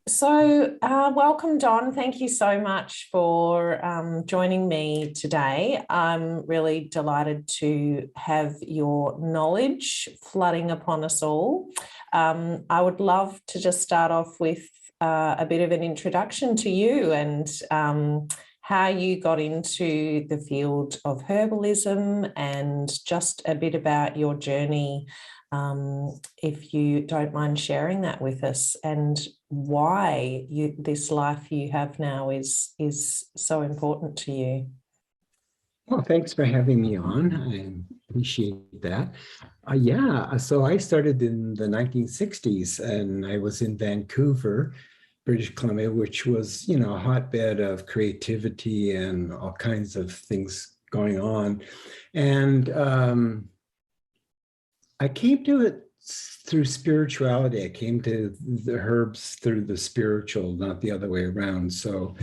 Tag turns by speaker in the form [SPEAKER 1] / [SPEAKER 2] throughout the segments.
[SPEAKER 1] Welcome, Don. Thank you so much for joining me today. I'm really delighted to have your knowledge flooding upon us all. I would love to just start off with a bit of an introduction to you and how you got into the field of herbalism and just a bit about your journey, if you don't mind sharing that with us, and why this life you have now is so important to you.
[SPEAKER 2] Well, thanks for having me on. I appreciate that. So I started in the 1960s, and I was in Vancouver, British Columbia, which was, a hotbed of creativity and all kinds of things going on. And I came to it through spirituality. I came to the herbs through the spiritual, not the other way around. So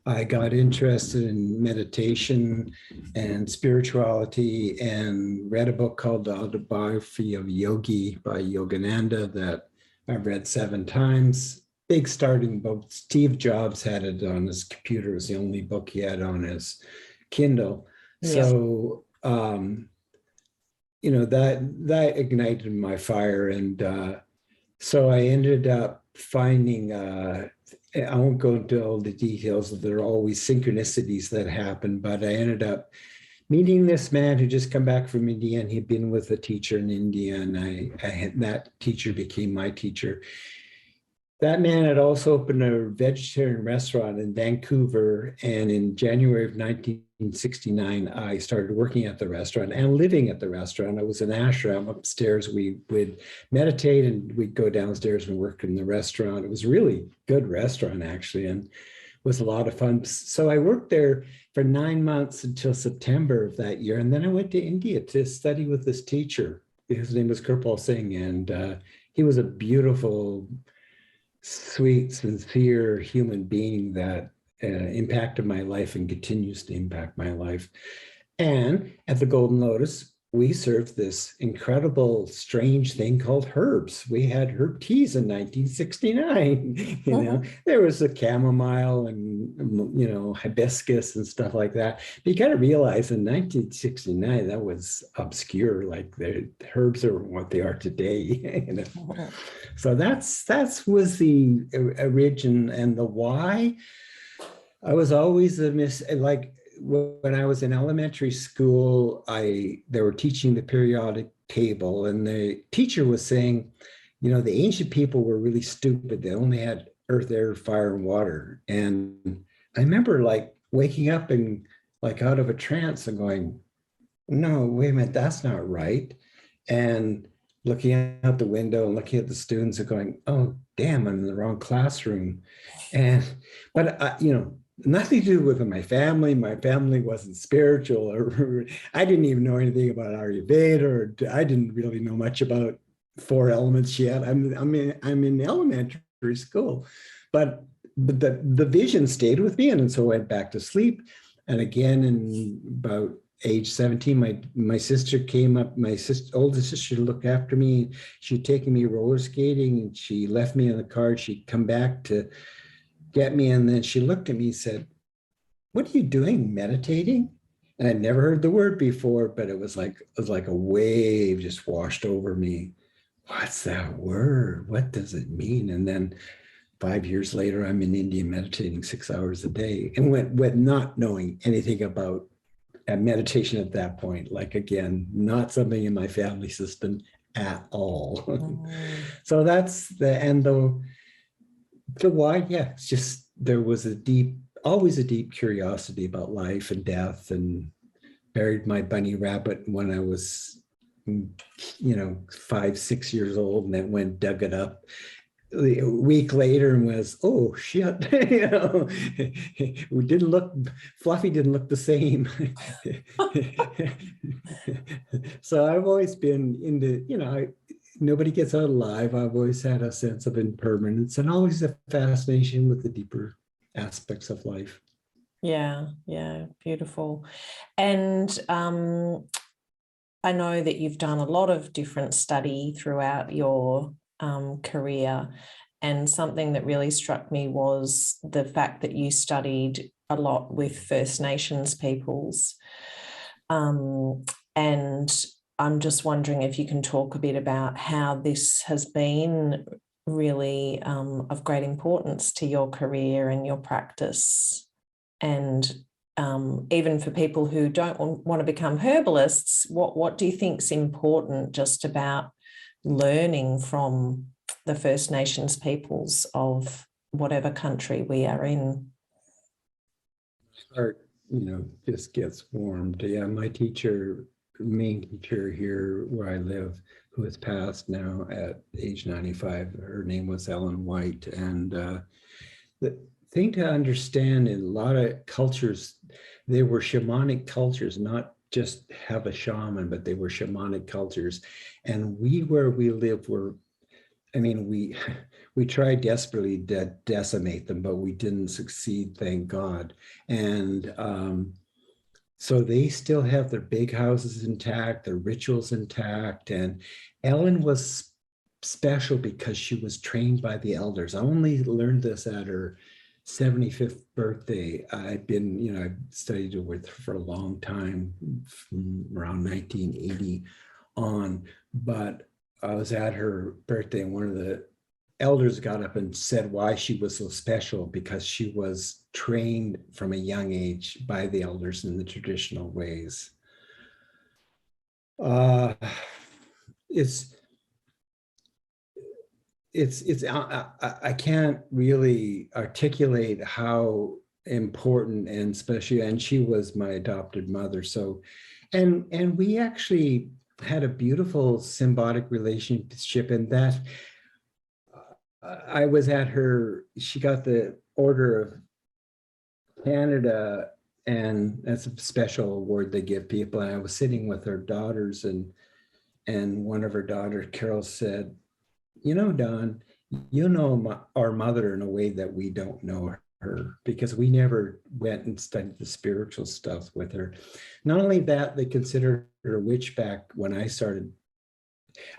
[SPEAKER 2] I got interested in meditation and spirituality and read a book called The Autobiography of Yogi by Yogananda that I've read 7 times. Big starting book. Steve Jobs had it on his computer. It was the only book he had on his Kindle. Yeah. So, that ignited my fire. And so I ended up finding, I won't go into all the details, there are always synchronicities that happen, but I ended up meeting this man who just come back from India, and he'd been with a teacher in India, and that teacher became my teacher. That man had also opened a vegetarian restaurant in Vancouver, and in January of 1969, I started working at the restaurant and living at the restaurant. I was in ashram upstairs. We would meditate and we'd go downstairs and work in the restaurant. It was a really good restaurant, actually, and was a lot of fun. So I worked there for 9 months until September of that year, and then I went to India to study with this teacher. His name was Herbal Elder, and he was a beautiful, sweet, sincere human being that impacted my life and continues to impact my life. And at the Golden Lotus, we served this incredible, strange thing called herbs. We had herb teas in 1969. There was a chamomile and, hibiscus and stuff like that. But you got to realize in 1969, that was obscure. Like the herbs are what they are today. So that was the origin and the why. I was always when I was in elementary school, they were teaching the periodic table, and the teacher was saying, the ancient people were really stupid. They only had earth, air, fire, and water. And I remember waking up and out of a trance and going, no, wait a minute, that's not right. And looking out the window and looking at the students and going, oh, damn, I'm in the wrong classroom. But nothing to do with my family. My family wasn't spiritual, or I didn't even know anything about Ayurveda, or I didn't really know much about 4 elements yet. I'm in elementary school, but the vision stayed with me, and so I went back to sleep. And again, in about age 17, my sister came up, my older sister, to look after me. She'd taken me roller skating, and she left me in the car. She'd come back to get me, and then she looked at me and said, what are you doing, meditating? And I'd never heard the word before, but it was like a wave just washed over me. What's that word? What does it mean? And then 5 years later, I'm in India meditating 6 hours a day, and went not knowing anything about meditation at that point. Again, not something in my family system at all. So that's the why, yeah, it's just there was always a deep curiosity about life and death, and buried my bunny rabbit when I was, 5, 6 years old, and then dug it up a week later and was, oh shit, Fluffy didn't look the same. So I've always been into, nobody gets out alive. I've always had a sense of impermanence and always a fascination with the deeper aspects of life.
[SPEAKER 1] Yeah, beautiful. And I know that you've done a lot of different study throughout your career, And something that really struck me was the fact that you studied a lot with First Nations peoples. And I'm just wondering if you can talk a bit about how this has been really of great importance to your career and your practice. And even for people who don't want to become herbalists, what do you think is important just about learning from the First Nations peoples of whatever country we are in?
[SPEAKER 2] Heart, just gets warmed. Yeah, my main teacher here where I live, who has passed now at age 95, her name was Ellen White. And the thing to understand in a lot of cultures, they were shamanic cultures, not just have a shaman, but they were shamanic cultures. And where we live we tried desperately to decimate them, but we didn't succeed, thank God. And so they still have their big houses intact, their rituals intact. And Ellen was special because she was trained by the elders. I only learned this at her 75th birthday. I've studied with her for a long time, from around 1980 on, but I was at her birthday and one of the elders got up and said why she was so special, because she was trained from a young age by the elders in the traditional ways. I can't really articulate how important and special, and she was my adopted mother. So, and we actually had a beautiful symbiotic relationship in that I was at she got the Order of Canada, and that's a special award they give people. And I was sitting with her daughters, and one of her daughters, Carol, said, Don, our mother in a way that we don't know her, because we never went and studied the spiritual stuff with her. Not only that, they considered her a witch back when I started.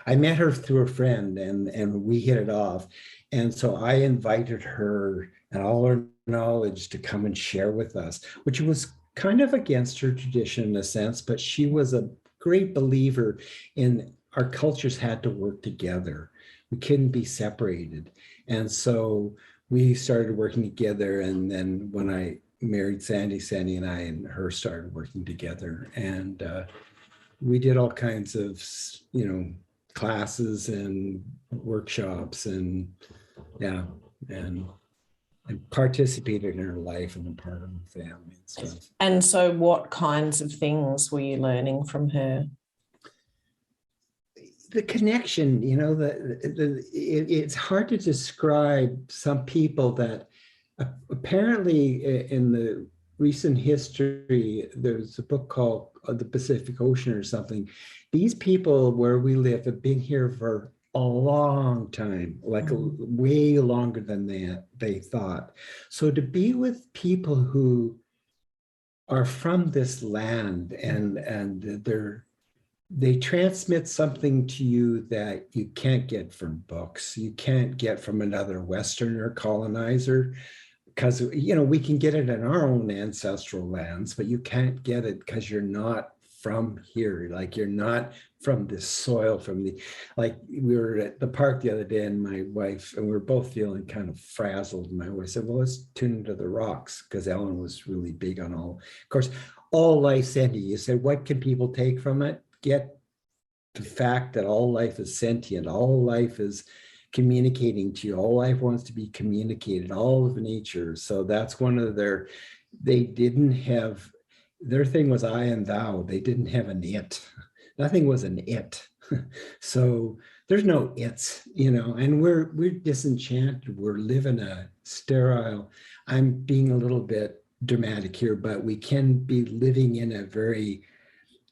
[SPEAKER 2] I met her through a friend, and we hit it off. And so I invited her and all her knowledge to come and share with us, which was kind of against her tradition in a sense, but she was a great believer in our cultures had to work together. We couldn't be separated. And so we started working together. And then when I married Sandy and I and her started working together. And we did all kinds of, classes and workshops and participated in her life and a part of the family and stuff.
[SPEAKER 1] And so what kinds of things were you learning from her?
[SPEAKER 2] The connection, it's hard to describe some people that apparently in the recent history, there's a book called The Pacific Ocean or something. These people where we live have been here for a long time, like way longer than they thought. So to be with people who are from this land and they transmit something to you that you can't get from books, you can't get from another Westerner colonizer, because we can get it in our own ancestral lands, but you can't get it because you're not from here. Like you're not from this soil, like we were at the park the other day and my wife, and we were both feeling kind of frazzled. And my wife said, well, let's tune into the rocks, because Ellen was really big on of course, all life sentient. You said, what can people take from it? Get the fact that all life is sentient, all life is communicating to you, all life wants to be communicated, all of nature. So that's one of their thing was I and thou. They didn't have an it. Nothing was an it. So there's no it's, and we're disenchanted. We're living a sterile, I'm being a little bit dramatic here, but we can be living in a very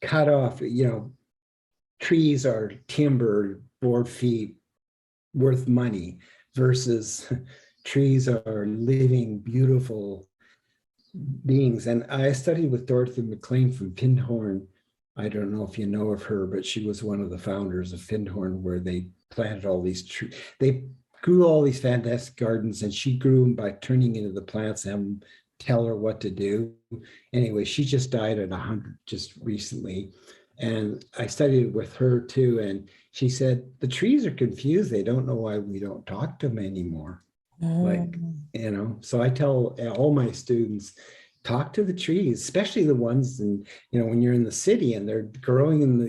[SPEAKER 2] cut off, trees are timber, board feet, worth money, versus trees are living, beautiful beings. And I studied with Dorothy McLean from Findhorn. I don't know if you know of her, but she was one of the founders of Findhorn, where they planted all these trees. They grew all these fantastic gardens, and she grew them by turning into the plants and tell her what to do. Anyway, she just died at 100 just recently. And I studied with her too. And she said, the trees are confused. They don't know why we don't talk to them anymore. Like, so I tell all my students, talk to the trees, especially the ones when you're in the city and they're growing in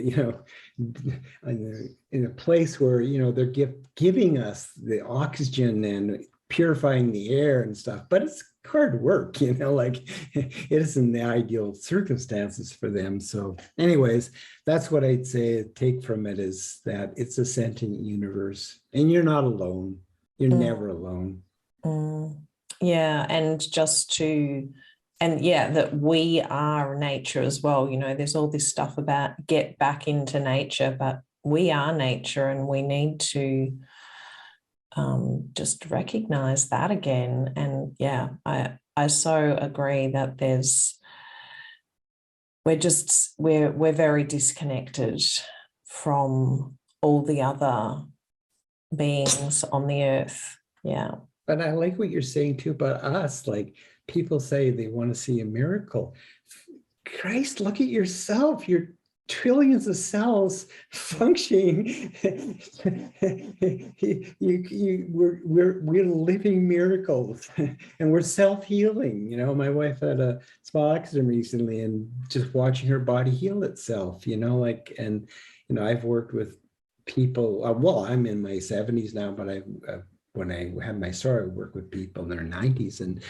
[SPEAKER 2] in a place where, they're giving us the oxygen and purifying the air and stuff, but it's hard work, like it isn't the ideal circumstances for them. So anyways, that's what I'd say take from it, is that it's a sentient universe and you're not alone. You're never alone.
[SPEAKER 1] Yeah. And that we are nature as well. There's all this stuff about get back into nature, but we are nature, and we need to just recognize that again. And yeah, I so agree that we're very disconnected from all the other beings on the earth. Yeah.
[SPEAKER 2] But I like what you're saying too about us. Like, people say they want to see a miracle. Christ, look at yourself. You're trillions of cells functioning. We're living miracles, and we're self-healing. My wife had a small accident recently, and just watching her body heal itself, I've worked with people. Well, I'm in my 70s now, but when I had my story, I worked with people in their 90s, and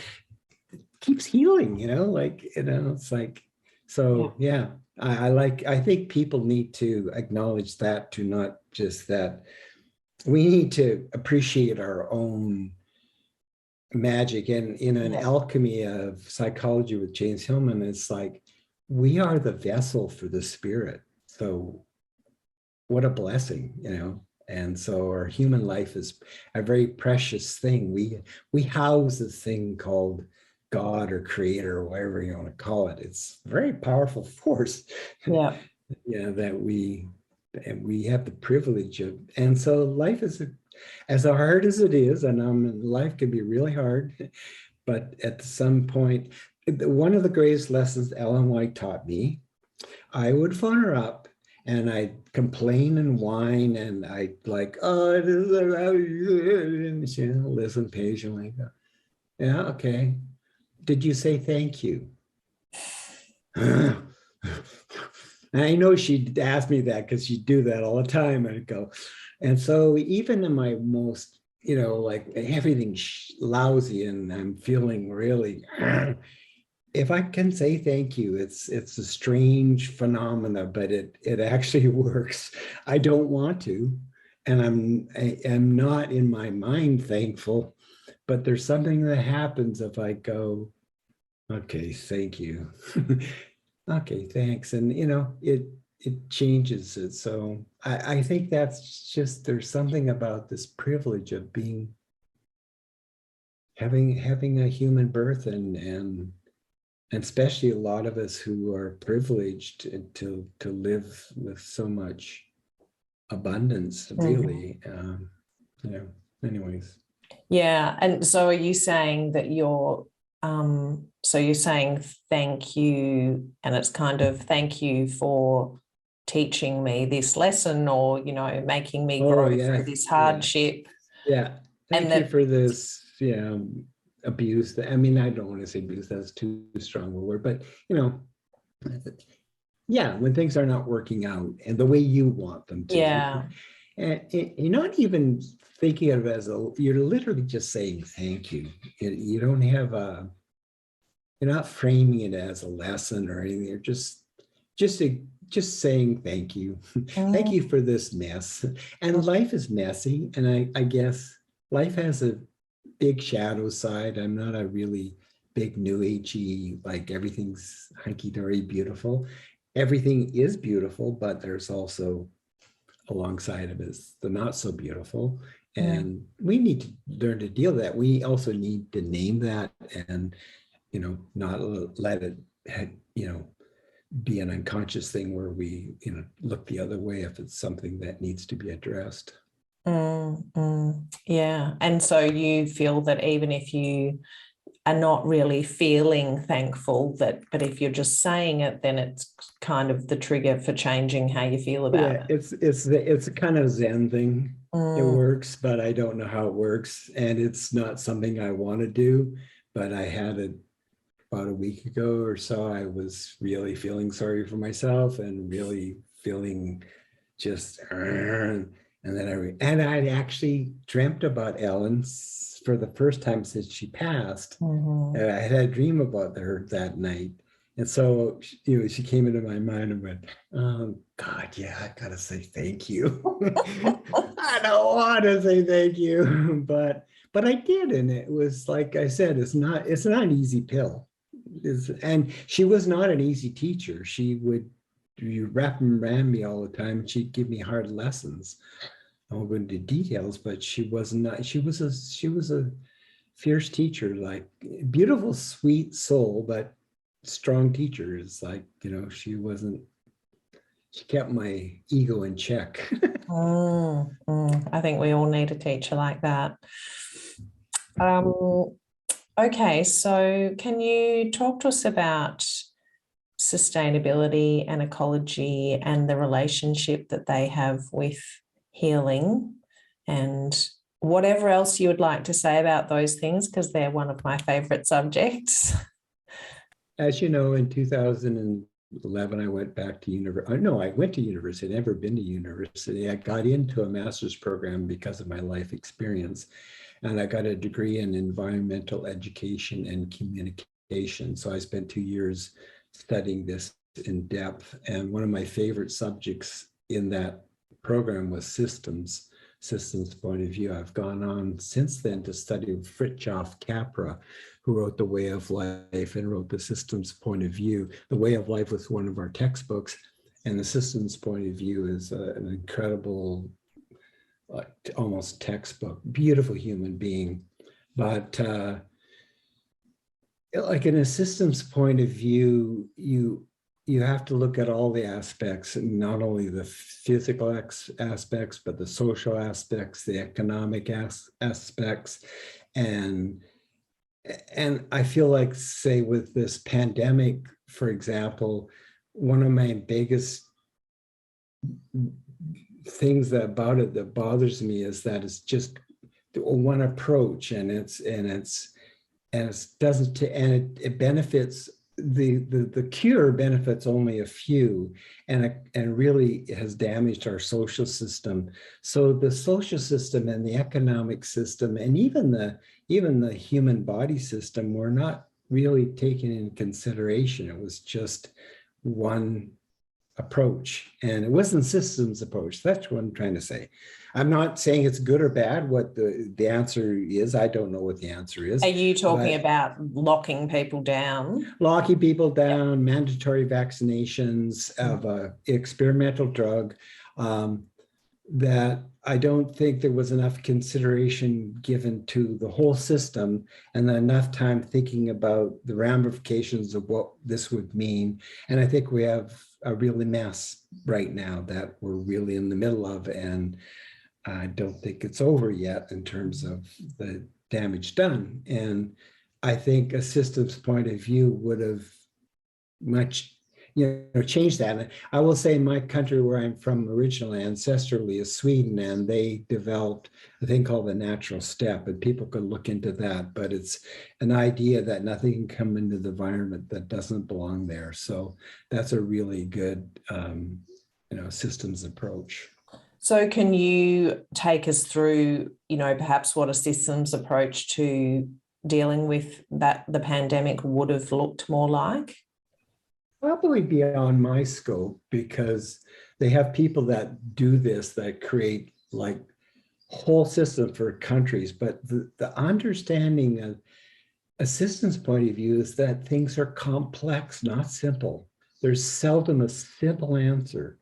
[SPEAKER 2] it keeps healing, it's like, so yeah. I think people need to acknowledge that, to not just that. We need to appreciate our own magic. And in an alchemy of psychology with James Hillman, it's like, we are the vessel for the spirit. So what a blessing, And so our human life is a very precious thing. We house this thing called God or creator, or whatever you want to call it. It's a very powerful force.
[SPEAKER 1] Yeah.
[SPEAKER 2] That we have the privilege of. And so life is as hard as it is, and life can be really hard, but at some point, one of the greatest lessons Ellen White taught me, I would phone her up and I'd complain and whine, and I'd like, and she'd listen patiently. Yeah, okay. Did you say thank you? I know she'd ask me that because she'd do that all the time. And I'd go, and so even in my most, like everything's lousy and I'm feeling really, if I can say thank you, it's a strange phenomena, but it actually works. I don't want to, and I am not in my mind thankful, but there's something that happens if I go, okay, thank you. Okay, thanks. And it changes it. So I think that's just, there's something about this privilege of having a human birth, and especially a lot of us who are privileged to live with so much abundance, really. Anyways.
[SPEAKER 1] Yeah. And so are you saying that so you're saying thank you, and it's kind of thank you for teaching me this lesson, or, making me grow through this hardship.
[SPEAKER 2] Yeah. Thank you for this, abuse. I mean, I don't want to say abuse, that's too strong a word, but, when things are not working out and the way you want them to.
[SPEAKER 1] Yeah.
[SPEAKER 2] And you're not even thinking of it as you're literally just saying thank you. You don't have you're not framing it as a lesson or anything. You're just saying thank you. Thank you for this mess. And life is messy. And I guess life has a big shadow side. I'm not a really big new agey, like everything's hunky-dory beautiful. Everything is beautiful, but there's also alongside of it is the not so beautiful. And we need to learn to deal with that. We also need to name that, and not let it be an unconscious thing where we look the other way if it's something that needs to be addressed.
[SPEAKER 1] Yeah. And so you feel that even if you are not really feeling thankful, but if you're just saying it, then it's kind of the trigger for changing how you feel about
[SPEAKER 2] Yeah,
[SPEAKER 1] it.
[SPEAKER 2] it's a kind of Zen thing. It
[SPEAKER 1] Mm,
[SPEAKER 2] works, but I don't know how it works, and it's not something I want to do. But I had it about a week ago or so. I was really feeling sorry for myself and really feeling just, and then and I'd actually dreamt about Ellen for the first time since she passed.
[SPEAKER 1] mhm.
[SPEAKER 2] And I had a dream about her that night. And so, she came into my mind and went, God, yeah, I gotta say thank you. I don't want to say thank you, but I did, and it was like I said, it's not an easy pill. And she was not an easy teacher. She would you wrap and ran me all the time. She'd give me hard lessons. I won't go into details, but she was not. She was a fierce teacher, like beautiful, sweet soul, but strong teacher. Is like, she kept my ego in check.
[SPEAKER 1] I think we all need a teacher like that. Okay, so can you talk to us about sustainability and ecology and the relationship that they have with healing, and whatever else you would like to say about those things, because they're one of my favorite subjects.
[SPEAKER 2] As you know, in 2011, I went back to university. No, I went to university. I'd never been to university. I got into a master's program because of my life experience. And I got a degree in environmental education and communication. So I spent 2 years studying this in depth. And one of my favorite subjects in that program was systems point of view. I've gone on since then to study Fritjof Capra, who wrote The Way of Life and wrote The Systems Point of View. The Way of Life was one of our textbooks, and The Systems Point of View is an incredible, almost textbook, beautiful human being. But like in a systems point of view, you have to look at all the aspects, not only the physical aspects, but the social aspects, the economic aspects. And I feel like, say, with this pandemic, for example, one of my biggest things about it that bothers me is that it's just one approach, and it benefits the cure benefits only a few, and really has damaged our social system. So the social system and the economic system and even the human body system were not really taken in consideration. It was just one approach, and it wasn't systems approach. That's what I'm trying to say. I'm not saying it's good or bad what the answer is. I don't know what the answer is.
[SPEAKER 1] Are you talking about locking people down?
[SPEAKER 2] Locking people down, mandatory vaccinations of an experimental drug, that I don't think there was enough consideration given to the whole system and enough time thinking about the ramifications of what this would mean. And I think we have a really mess right now that we're really in the middle of, and I don't think it's over yet in terms of the damage done. And I think a systems point of view would have much changed that. And I will say my country where I'm from originally, ancestrally, is Sweden, and they developed a thing called the natural step, and people could look into that, but it's an idea that nothing can come into the environment that doesn't belong there. So that's a really good systems approach.
[SPEAKER 1] So can you take us through, perhaps what a systems approach to dealing with the pandemic would have looked more like?
[SPEAKER 2] Probably beyond my scope, because they have people that do this, that create like whole system for countries. But the understanding of a systems point of view is that things are complex, not simple. There's seldom a simple answer.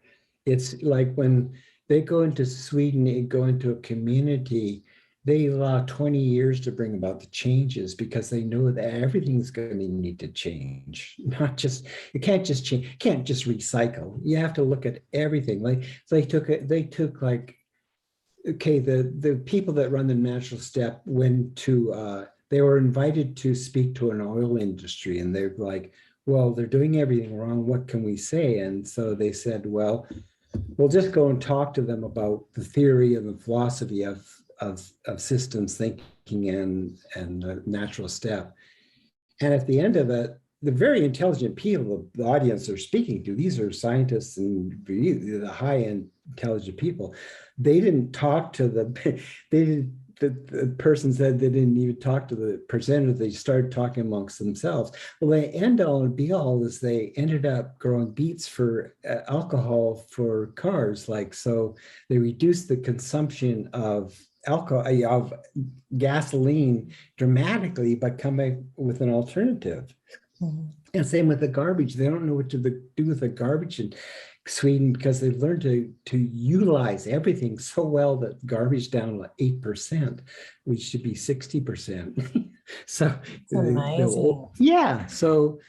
[SPEAKER 2] It's like when they go into Sweden and go into a community, they allow 20 years to bring about the changes because they know that everything's going to need to change. You can't just change, you can't just recycle. You have to look at everything. Like so they took like okay, the people that run the Natural Step went to, they were invited to speak to an oil industry, and they're like, well, they're doing everything wrong. What can we say? And so they said, well, we'll just go and talk to them about the theory and the philosophy of systems thinking and the Natural Step. And at the end of it, the very intelligent people, the audience they're speaking to, these are scientists and the high-end intelligent people. They didn't talk to the person said they didn't even talk to the presenter. They started talking amongst themselves. Well, the end all and be all is they ended up growing beets for alcohol for cars. Like, so they reduced the consumption of alcohol, of gasoline dramatically by coming with an alternative. Mm-hmm. And same with the garbage. They don't know what to do with the garbage in Sweden because they've learned to utilize everything so well that garbage down like 8%, which should be 60%. So
[SPEAKER 1] amazing.
[SPEAKER 2] Yeah. So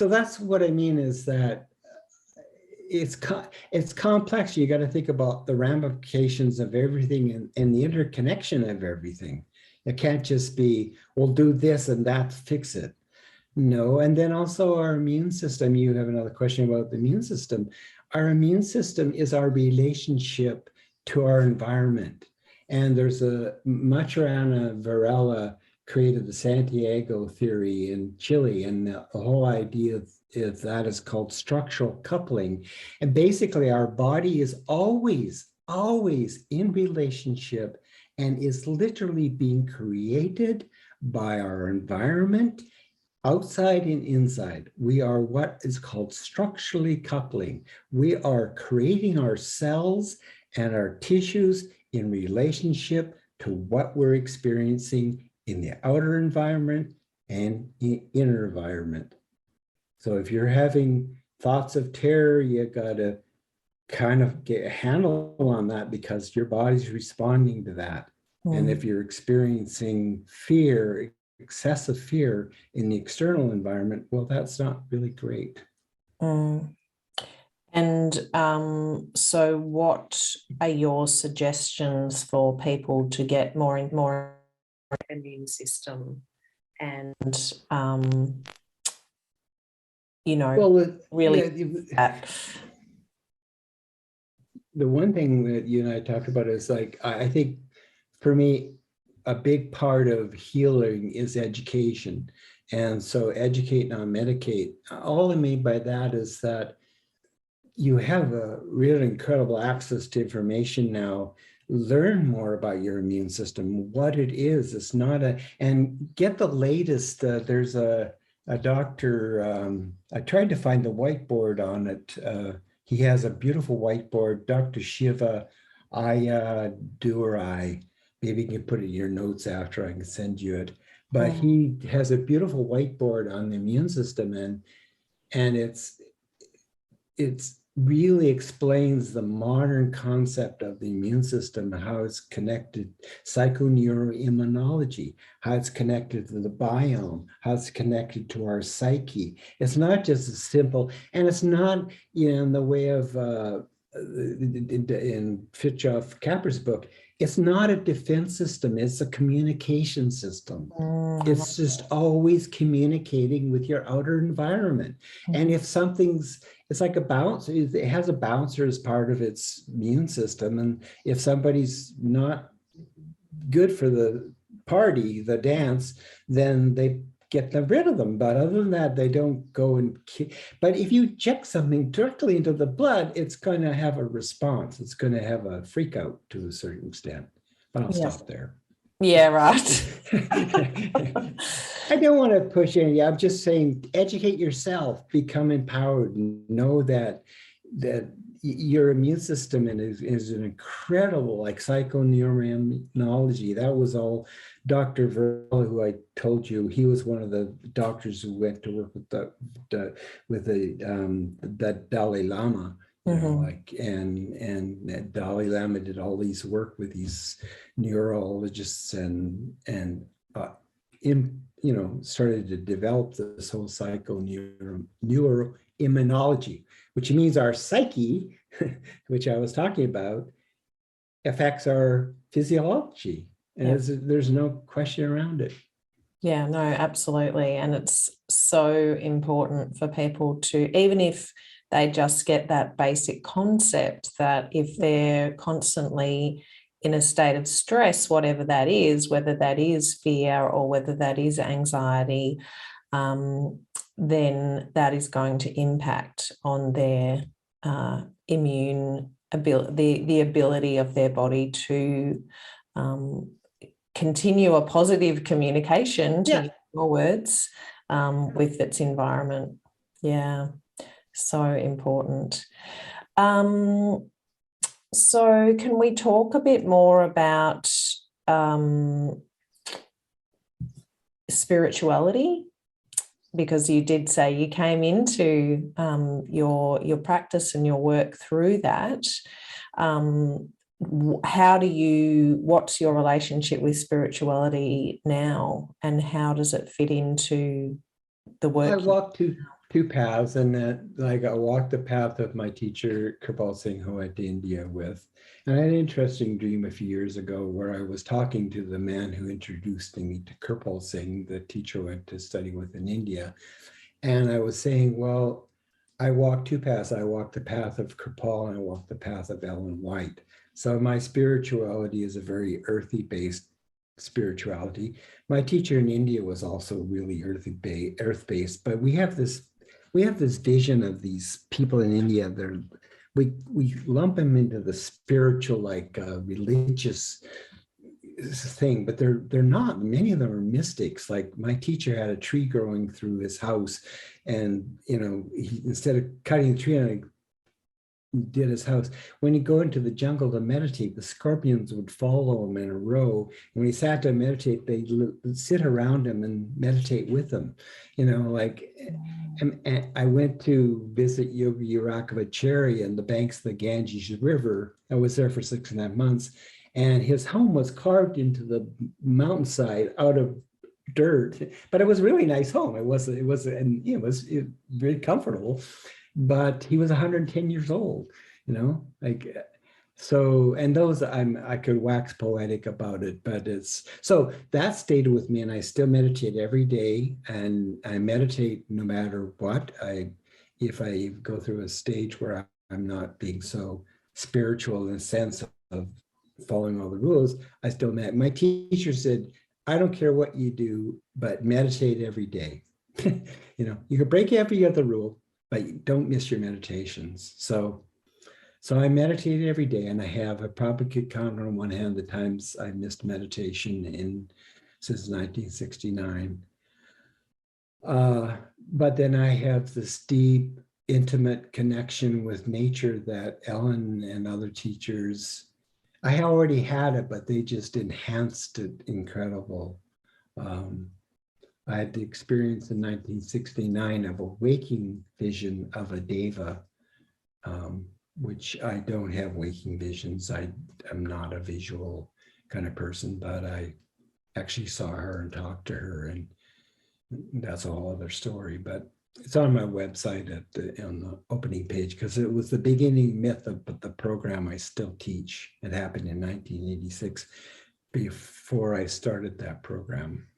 [SPEAKER 2] that's what I mean is that it's complex. You got to think about the ramifications of everything and the interconnection of everything. It can't just be, we'll do this and that fix it. No, and then also our immune system. You have another question about the immune system. Our immune system is our relationship to our environment. And there's Maturana Varela created the Santiago theory in Chile, and the whole idea of that is called structural coupling. And basically our body is always in relationship and is literally being created by our environment, outside and inside. We are what is called structurally coupling. We are creating our cells and our tissues in relationship to what we're experiencing in the outer environment and inner environment. So if you're having thoughts of terror, you got to kind of get a handle on that because your body's responding to that. And if you're experiencing fear, excessive fear in the external environment, well, that's not really great.
[SPEAKER 1] And so what are your suggestions for people to get more immune system and, really
[SPEAKER 2] the one thing that you and I talked about is like, I think for me, a big part of healing is education. And so educate, not medicate. All I mean by that is that you have a really incredible access to information now. Learn more about your immune system, what it is. It's not and get the latest. There's a doctor, I tried to find the whiteboard on it. He has a beautiful whiteboard, Dr. Shiva Ayadurai. Maybe you can put it in your notes after, I can send you it. But he has a beautiful whiteboard on the immune system, and it's really explains the modern concept of the immune system and how it's connected, psychoneuroimmunology, how it's connected to the biome, how it's connected to our psyche. It's not just as simple, and it's not in the way of in Fritjof Capper's book, it's not a defense system, it's a communication system. It's just always communicating with your outer environment. And if something's, it's like a bouncer, it has a bouncer as part of its immune system. And if somebody's not good for the party, the dance, then they get rid of them. But other than that, they don't go and but if you check something directly into the blood, it's going to have a response. It's going to have a freak out to a certain extent. But I'll stop there.
[SPEAKER 1] Yeah, right.
[SPEAKER 2] I don't want to push any. I'm just saying, educate yourself, become empowered, and know that your immune system is an incredible, like psychoneuroimmunology. That was all Dr. Verla, who I told you, he was one of the doctors who went to work with the Dalai Lama. You know, like, and Dalai Lama did all these work with these neurologists and you know, started to develop this whole psychoneuroimmunology, which means our psyche, which I was talking about, affects our physiology. And there's no question around it.
[SPEAKER 1] Yeah, no, absolutely. And it's so important for people to, even if they just get that basic concept, that if they're constantly in a state of stress, whatever that is, whether that is fear or whether that is anxiety, then that is going to impact on their immune ability, the ability of their body to continue a positive communication, to use your words, with its environment. Yeah, so important. So can we talk a bit more about spirituality? Because you did say you came into your practice and your work through that. What's your relationship with spirituality now, and how does it fit into the work?
[SPEAKER 2] I walked two paths, and I walked the path of my teacher Herbal Elder, who I went to India with. And I had an interesting dream a few years ago where I was talking to the man who introduced me to Herbal Elder, the teacher I went to study with in India. And I was saying, well, I walked two paths. I walked the path of Herbal and I walked the path of Ellen White. So my spirituality is a very earthy-based spirituality. My teacher in India was also really earth-based, but we have this vision of these people in India. We lump them into the spiritual, like religious thing, but they're not. Many of them are mystics. Like my teacher had a tree growing through his house, and instead of cutting the tree on, did his house. When he'd go into the jungle to meditate, the scorpions would follow him in a row. When he sat to meditate, they'd sit around him and meditate with him. And I went to visit Yogi Rakavachari on the banks of the Ganges River. I was there for 6.5 months, and his home was carved into the mountainside out of dirt, but it was a really nice home. It was very comfortable. But he was 110 years old, so, and those I could wax poetic about it, but so that stayed with me, and I still meditate every day, and I meditate no matter what. If I go through a stage where I'm not being so spiritual in the sense of following all the rules, I still meditate. My teacher said, I don't care what you do, but meditate every day. You can break every other rule, but you don't miss your meditations. So I meditate every day, and I probably could count on one hand the times I missed meditation since 1969. But then I have this deep, intimate connection with nature that Ellen and other teachers, I already had it, but they just enhanced it incredible. I had the experience in 1969 of a waking vision of a deva, which I don't have waking visions. I am not a visual kind of person, but I actually saw her and talked to her, and that's a whole other story. But it's on my website on the opening page, because it was the beginning myth of the program I still teach. It happened in 1986, before I started that program.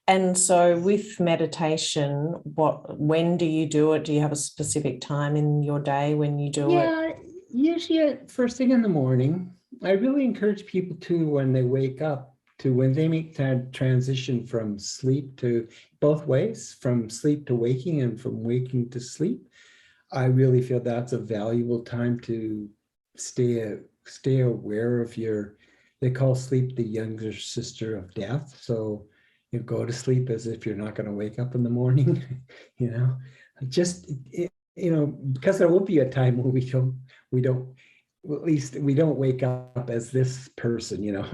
[SPEAKER 1] And so with meditation, when do you do it? Do you have a specific time in your day when you do it?
[SPEAKER 2] Yeah, usually first thing in the morning. I really encourage people to, when they wake up, when they make that transition from sleep to, both ways, from sleep to waking and from waking to sleep. I really feel that's a valuable time to stay aware of they call sleep the younger sister of death. So you go to sleep as if you're not going to wake up in the morning, because there will be a time when at least we don't wake up as this person,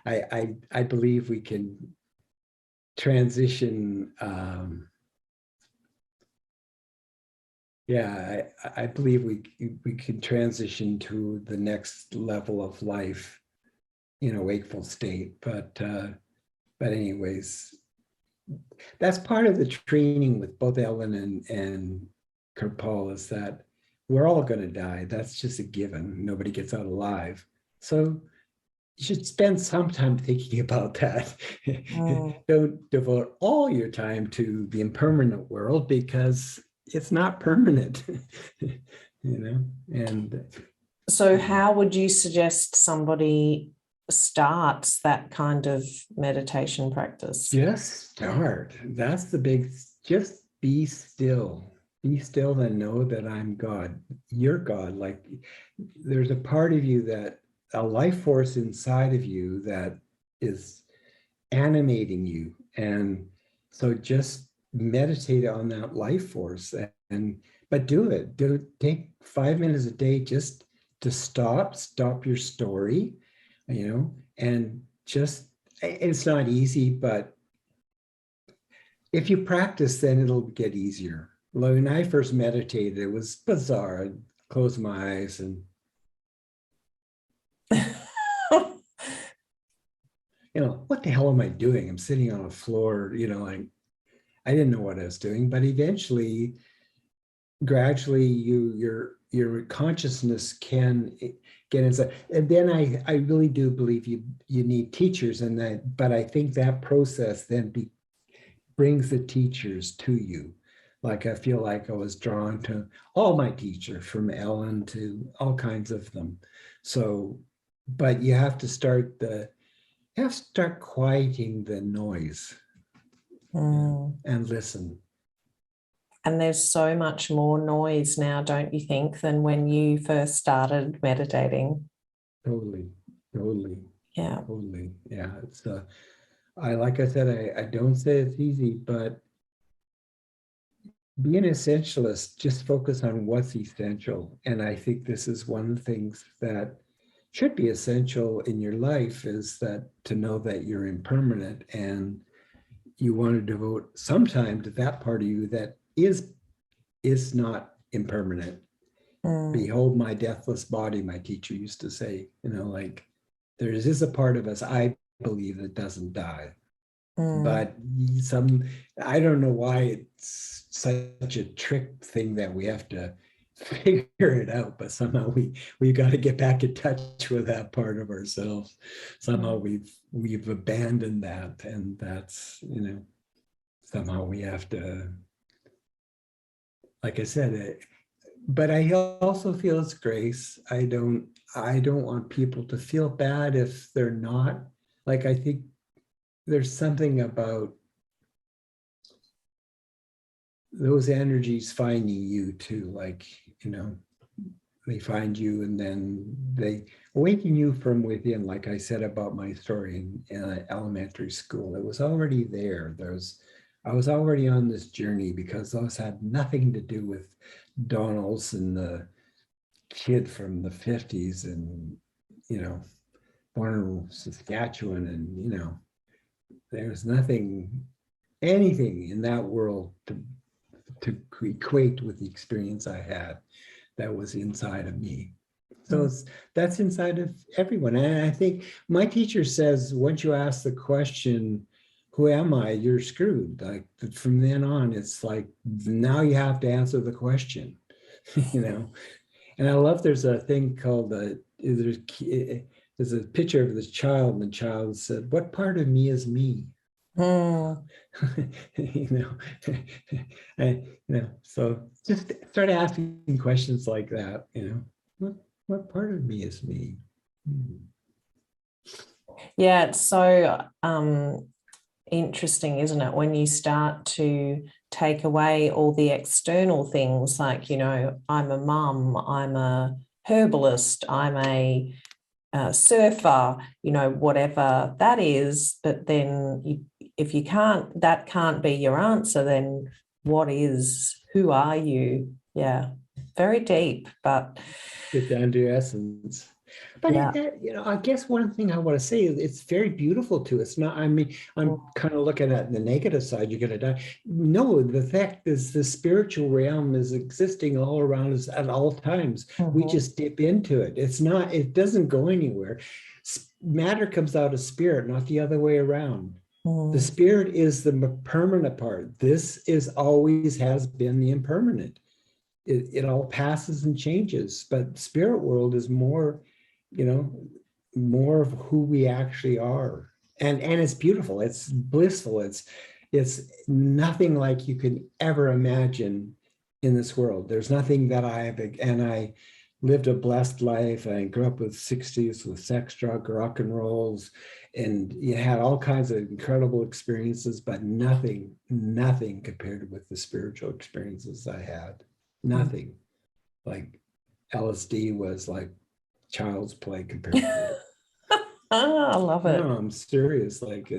[SPEAKER 2] I believe we can transition. I believe we can transition to the next level of life in a wakeful state. But anyways, that's part of the training with both Ellen and Herbal, is that we're all going to die. That's just a given. Nobody gets out alive. So you should spend some time thinking about that. Don't devote all your time to the impermanent world, because it's not permanent, and
[SPEAKER 1] So how would you suggest somebody starts that kind of meditation practice?
[SPEAKER 2] just start. That's the big, just be still. Be still and know that I'm God. You're God. Like, there's a part of you, that a life force inside of you that is animating you. And so just meditate on that life force, but do it. Take 5 minutes a day just to stop your story, and just, it's not easy, but if you practice, then it'll get easier. When I first meditated, it was bizarre. I'd close my eyes and what the hell am I doing? I'm sitting on a floor, like, I didn't know what I was doing, but eventually, gradually, your consciousness can get inside. And then I really do believe you need teachers, and that, but I think that process then brings the teachers to you. Like, I feel like I was drawn to all my teachers, from Ellen to all kinds of them. So, but you have to start quieting the noise and listen.
[SPEAKER 1] And there's so much more noise now, don't you think, than when you first started meditating?
[SPEAKER 2] Totally.
[SPEAKER 1] Yeah.
[SPEAKER 2] Totally. Yeah. It's like I said, I don't say it's easy, but be an essentialist. Just focus on what's essential. And I think this is one of the things that should be essential in your life, is that to know that you're impermanent, and you want to devote some time to that part of you that is not impermanent. Behold my deathless body, my teacher used to say, like, there is a part of us, I believe, that doesn't die. But I don't know why it's such a trick thing that we have to figure it out, but somehow we got to get back in touch with that part of ourselves. Somehow we've abandoned that, and that's, somehow we have to, like I said, but I also feel it's grace. I don't want people to feel bad if they're not. Like, I think there's something about those energies finding you too. Like, they find you, and then they awaken you from within. Like I said about my story in elementary school, it was already there. I was already on this journey, because those had nothing to do with Don Ollsin, the kid from the 50s, and, born in Saskatchewan, and, there was anything in that world to equate with the experience I had that was inside of me. So that's inside of everyone. And I think my teacher says, once you ask the question, who am I? You're screwed. Like, from then on, it's like, now you have to answer the question, And I love, there's a thing called, there's a picture of this child, and the child said, what part of me is me? So just start asking questions like that, what part of me is me?
[SPEAKER 1] Yeah, it's so interesting, isn't it, when you start to take away all the external things, like, I'm a mum, I'm a herbalist, I'm a surfer, whatever that is. But then if that can't be your answer, then who are you? Yeah, very deep, but
[SPEAKER 2] get down to your essence. But
[SPEAKER 1] yeah.
[SPEAKER 2] I guess one thing I want to say is it's very beautiful too. It's not, I'm kind of looking at the negative side, you're going to die. No, the fact is the spiritual realm is existing all around us at all times. We just dip into it. It doesn't go anywhere. Matter comes out of spirit, not the other way around. The spirit is the permanent part. This always has been the impermanent. it all passes and changes. But spirit world is more, more of who we actually are. And it's beautiful. It's blissful. It's nothing like you can ever imagine in this world. There's nothing that I lived a blessed life. I grew up with 60s with sex, drug, rock and rolls, and you had all kinds of incredible experiences, but nothing compared with the spiritual experiences I had. Nothing. Like LSD was like child's play compared to it.
[SPEAKER 1] I love it.
[SPEAKER 2] No, I'm serious. Like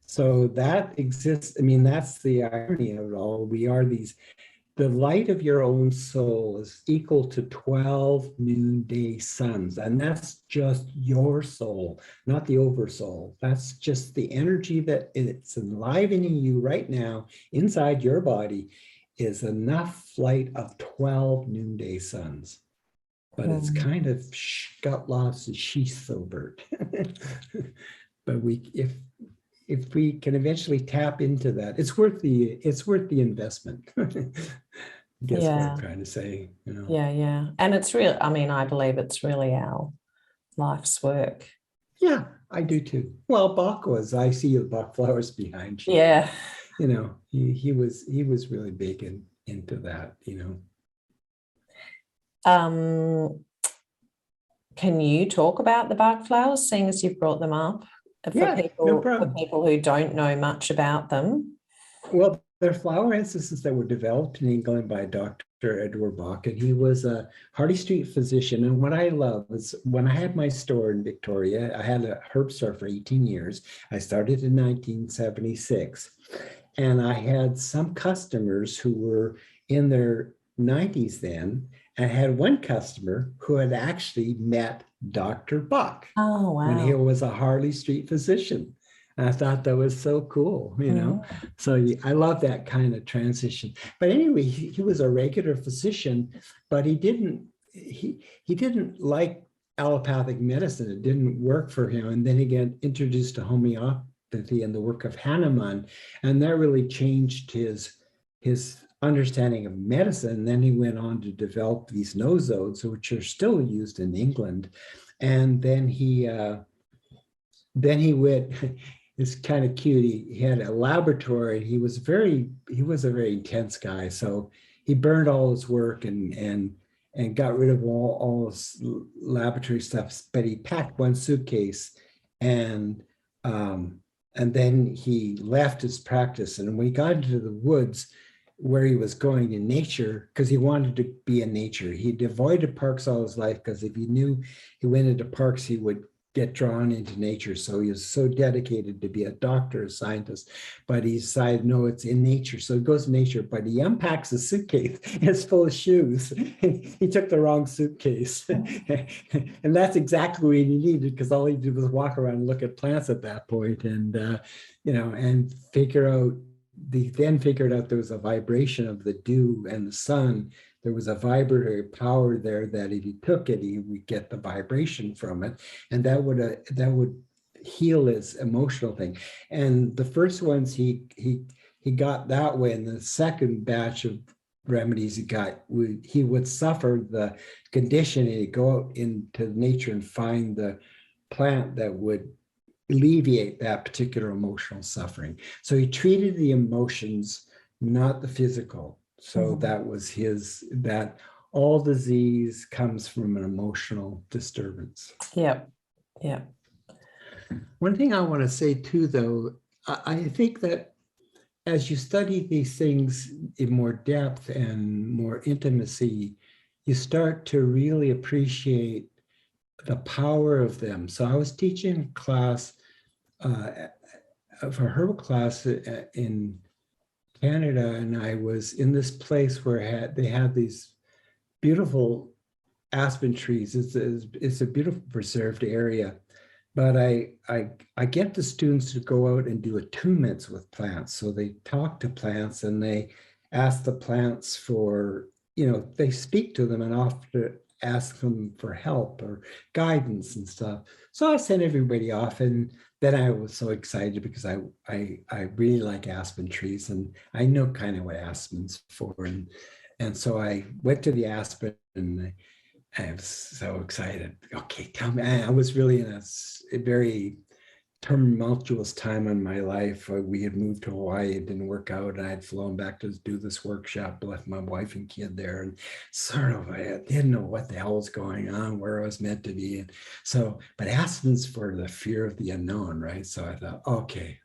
[SPEAKER 2] so that exists. I mean, that's the irony of it all. We are the light of your own soul is equal to 12 noonday suns. And that's just your soul, not the oversoul. That's just the energy that it's enlivening you right now inside your body is enough light of 12 noonday suns. But it's kind of got lots of sheaths over it. But if we can eventually tap into that, it's worth the investment. Guess what I'm trying to say.
[SPEAKER 1] Yeah. And it's real. I mean, I believe it's really our life's work.
[SPEAKER 2] Yeah, I do too. Well, Bach was. I see the Bach flowers behind you.
[SPEAKER 1] Yeah.
[SPEAKER 2] He was really big into that.
[SPEAKER 1] Can you talk about the Bach flowers, seeing as you've brought them up? For people who don't know much about them.
[SPEAKER 2] Well, they're flower essences that were developed in England by Dr. Edward Bach, and he was a Harley Street physician. And what I love is when I had my store in Victoria, I had a herb store for 18 years. I started in 1976, and I had some customers who were in their 90s then, and I had one customer who had actually met Dr. Bach when he was a Harley Street physician. And I thought that was so cool, So I love that kind of transition. But anyway, he was a regular physician, but he didn't like allopathic medicine. It didn't work for him. And then he got introduced to homeopathy and the work of Hahnemann, and that really changed his understanding of medicine. And then he went on to develop these nosodes, which are still used in England. And then he went. It's kind of cute. He had a laboratory. He was a very intense guy. So he burned all his work and got rid of all his laboratory stuff. But he packed one suitcase, and then he left his practice. And when he got into the woods, where he was going in nature, because he wanted to be in nature. He avoided parks all his life, because if he knew he went into parks, he would get drawn into nature. So he was so dedicated to be a doctor, a scientist, but he decided, no, it's in nature. So he goes to nature, but he unpacks a suitcase. It's full of shoes. He took the wrong suitcase. And that's exactly what he needed, because all he did was walk around and look at plants at that point, and and figure out. They then figured out there was a vibration of the dew and the sun. There was a vibratory power there that if he took it, he would get the vibration from it, and that would heal his emotional thing. And the first ones he got that way, and the second batch of remedies he would suffer the condition, and he'd go out into nature and find the plant that would alleviate that particular emotional suffering. So he treated the emotions, not the physical. So that was that all disease comes from an emotional disturbance.
[SPEAKER 1] Yep.
[SPEAKER 2] One thing I want to say too, though, I think that as you study these things in more depth and more intimacy, you start to really appreciate the power of them. So I was teaching a class, for herbal class in Canada, and I was in this place where they had these beautiful aspen trees. It's a beautiful preserved area, but I get the students to go out and do attunements with plants. So they talk to plants and they ask the plants for, they speak to them and often ask them for help or guidance and stuff. So I sent everybody off, and then I was so excited because I really like aspen trees, and I know kind of what aspen's for. And so I went to the Aspen, and I was so excited. Okay, tell me. I was really in a very tumultuous time in my life. We had moved to Hawaii, it didn't work out, and I had flown back to do this workshop, left my wife and kid there, and sort of I didn't know what the hell was going on, where I was meant to be. And so, but Aspen's for the fear of the unknown, right? So I thought, okay.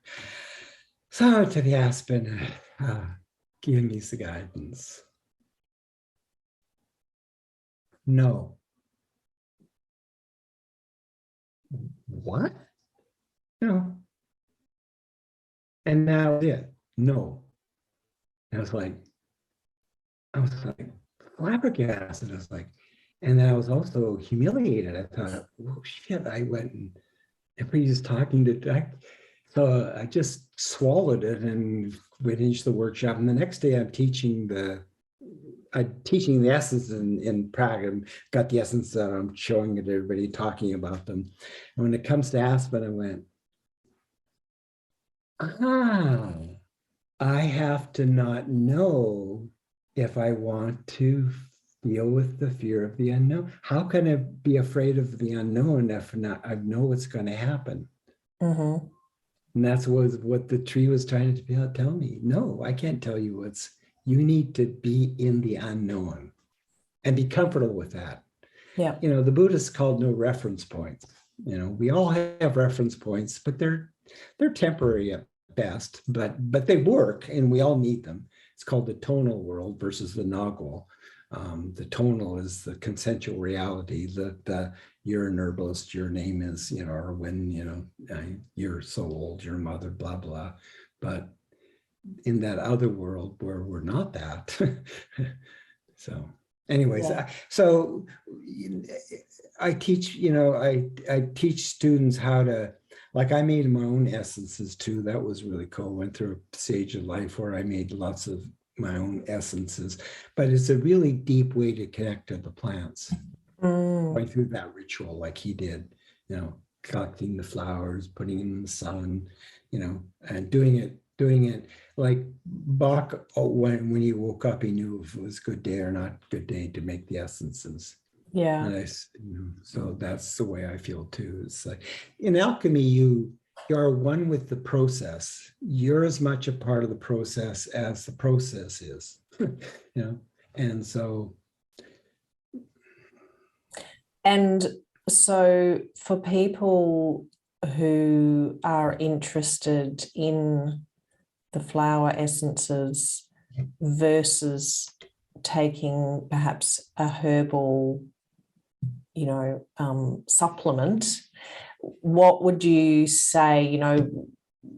[SPEAKER 2] So I went to the Aspen, give me some guidance. No. What? No. And that was it. No. And I was like flabbergasted. I was like, and then I was also humiliated. I thought, oh shit, I went and everybody's talking to, so I just swallowed it and went into the workshop. And the next day I'm teaching the essence in Prague, and got the essence that I'm showing it to everybody, talking about them. And when it comes to Aspen, I went, I have to not know if I want to deal with the fear of the unknown. How can I be afraid of the unknown if not, I know what's going to happen?
[SPEAKER 1] Mm-hmm.
[SPEAKER 2] And that's what the tree was trying to tell me. No, I can't tell you you need to be in the unknown and be comfortable with that.
[SPEAKER 1] Yeah.
[SPEAKER 2] The Buddhists called no reference points. We all have reference points, but they're temporary at best, but they work, and we all need them. It's called the tonal world versus the nogal. The tonal is the consensual reality that you're an herbalist, your name is, or when, you're so old, your mother, blah, blah. But in that other world where we're not that. So anyways,
[SPEAKER 1] Yeah.
[SPEAKER 2] so I teach, I teach students how to, like, I made my own essences too. That was really cool. Went through a stage of life where I made lots of my own essences, but it's a really deep way to connect to the plants. Going through that ritual like he did, collecting the flowers, putting them in the sun, and doing it like Bach. When he woke up, he knew if it was a good day or not good day to make the essences.
[SPEAKER 1] Yeah.
[SPEAKER 2] And so that's the way I feel too. It's like in alchemy, you are one with the process. You're as much a part of the process as the process is, and so.
[SPEAKER 1] And so for people who are interested in the flower essences versus taking perhaps a herbal, supplement, what would you say,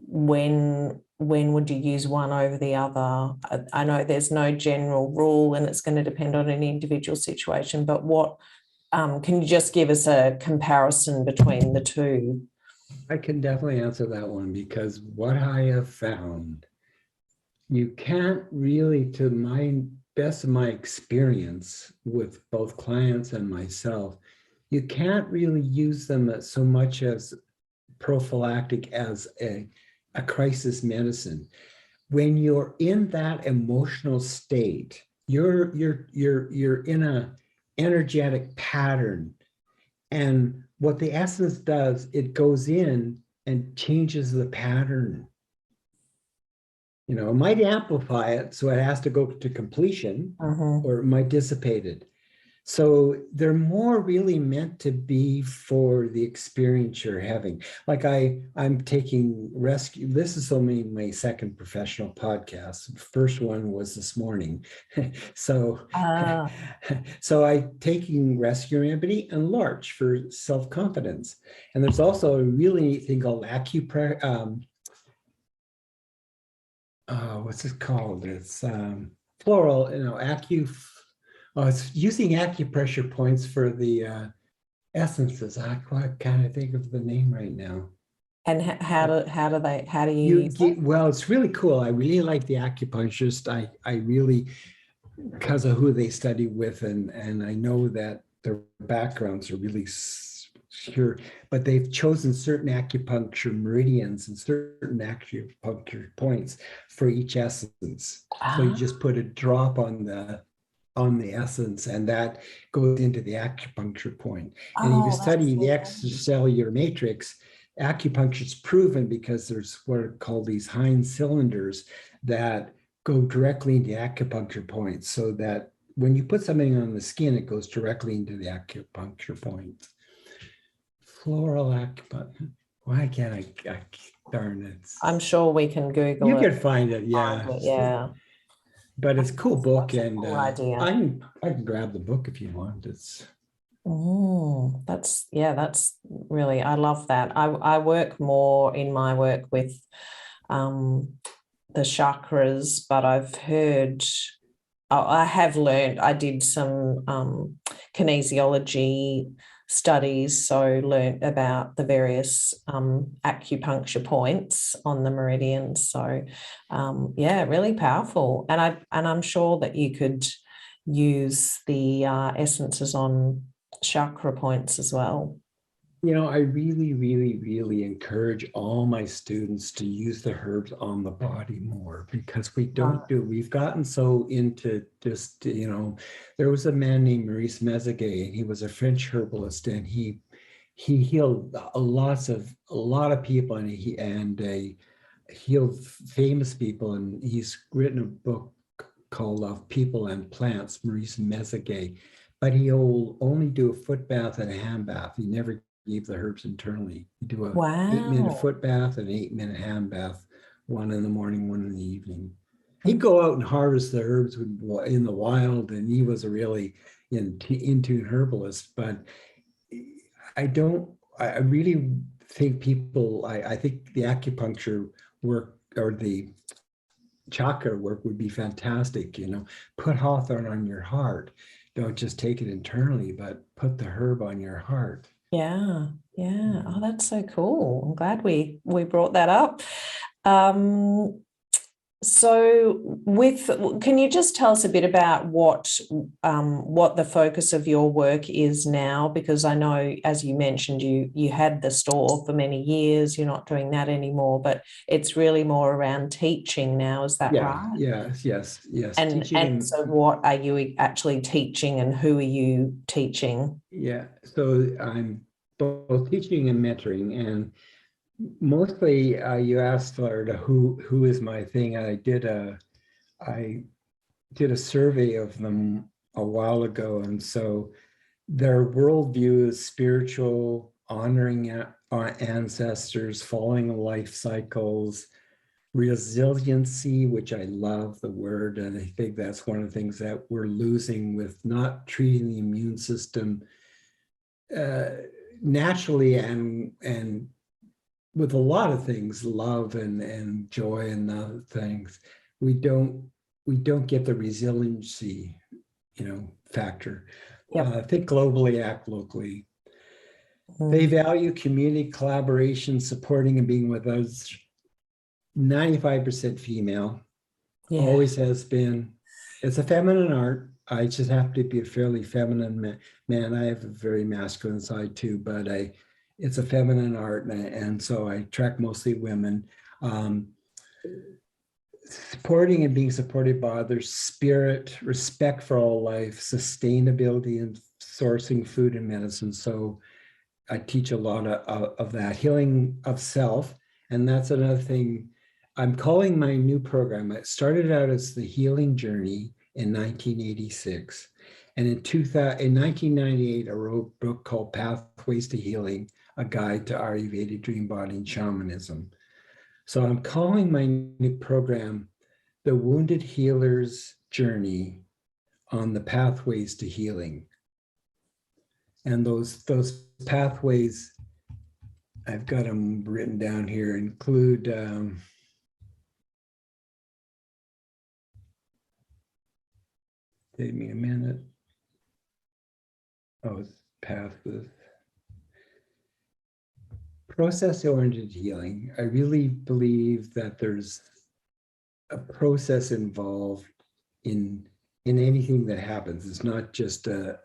[SPEAKER 1] when would you use one over the other? I know there's no general rule and it's going to depend on an individual situation, but what can you just give us a comparison between the two?
[SPEAKER 2] I can definitely answer that one, because what I have found, you can't really, to my best of my experience with both clients and myself, you can't really use them as so much as prophylactic as a crisis medicine. When you're in that emotional state, you're in a energetic pattern, and what the essence does, it goes in and changes the pattern. It might amplify it, so it has to go to completion, or it might dissipate it. So they're more really meant to be for the experience you're having. Like I'm taking rescue. This is only my second professional podcast. The first one was this morning. So I'm taking rescue remedy and larch for self-confidence. And there's also a really neat thing called acupressure. What's it called? It's floral, it's using acupressure points for the essences. I can't think of the name right now.
[SPEAKER 1] And how do you use it?
[SPEAKER 2] Well, it's really cool. I really like the acupuncturist. I really, because of who they study with, and I know that their backgrounds are really sure, but they've chosen certain acupuncture meridians and certain acupuncture points for each essence. So you just put a drop on the on the essence, and that goes into the acupuncture point. And if you
[SPEAKER 1] Oh, that's
[SPEAKER 2] study the
[SPEAKER 1] so
[SPEAKER 2] extracellular matrix, acupuncture is proven because there's what are called these Heinz cylinders that go directly into acupuncture points, so that when you put something on the skin, it goes directly into the acupuncture point. Floral acupuncture. Why can't I darn it.
[SPEAKER 1] I'm sure we can Google
[SPEAKER 2] You
[SPEAKER 1] it.
[SPEAKER 2] can find it, yeah.
[SPEAKER 1] Yeah.
[SPEAKER 2] But it's a cool book,
[SPEAKER 1] That's a
[SPEAKER 2] and
[SPEAKER 1] cool idea.
[SPEAKER 2] I can grab the book if you want. It's
[SPEAKER 1] That's really, I love that. I work more in my work with the chakras, but I've heard, I have learned, I did some kinesiology studies, so learned about the various acupuncture points on the meridians. So yeah, really powerful. And I'm sure that you could use the essences on chakra points as well.
[SPEAKER 2] I really, really, really encourage all my students to use the herbs on the body more, because we've gotten so into just, there was a man named Maurice Mézeguet, and he was a French herbalist, and he healed a lot of people, and he healed famous people, and he's written a book called People and Plants, Maurice Mézeguet, but he'll only do a foot bath and a hand bath. He never gave the herbs internally. You do a 8-minute foot bath and 8-minute hand bath, one in the morning, one in the evening. He'd go out and harvest the herbs in the wild, and he was a really in tune herbalist. But I really think I think the acupuncture work or the chakra work would be fantastic. Put Hawthorn on your heart. Don't just take it internally, but put the herb on your heart.
[SPEAKER 1] Yeah. Oh, that's so cool. I'm glad we brought that up. So can you just tell us a bit about what the focus of your work is now? Because I know, as you mentioned, you had the store for many years. You're not doing that anymore, but it's really more around teaching now. Is that right?
[SPEAKER 2] Yes.
[SPEAKER 1] And so what are you actually teaching, and who are you teaching?
[SPEAKER 2] Yeah, so I'm both teaching and mentoring, and mostly you asked Florida who is my thing. I did a survey of them a while ago, and so their worldview is spiritual, honoring our ancestors, following life cycles, resiliency, which I love the word, and I think that's one of the things that we're losing with not treating the immune system naturally, and with a lot of things, love and joy and other things, we don't get the resiliency, factor.
[SPEAKER 1] Yep.
[SPEAKER 2] Think globally, act locally. They value community collaboration, supporting and being with others. 95% female, always has been. It's a feminine art. I just have to be a fairly feminine man. I have a very masculine side too, but it's a feminine art, and so I attract mostly women. Supporting and being supported by others, spirit, respect for all life, sustainability, and sourcing food and medicine. So I teach a lot of that, healing of self. And that's another thing I'm calling my new program. It started out as the Healing Journey in 1986. And in 1998, I wrote a book called Pathways to Healing, a guide to Ayurveda, dream body, and shamanism. So I'm calling my new program The Wounded Healer's Journey on the Pathways to Healing. And those pathways, I've got them written down here, include give me a minute. Path with process-oriented healing. I really believe that there's a process involved in anything that happens. It's not just a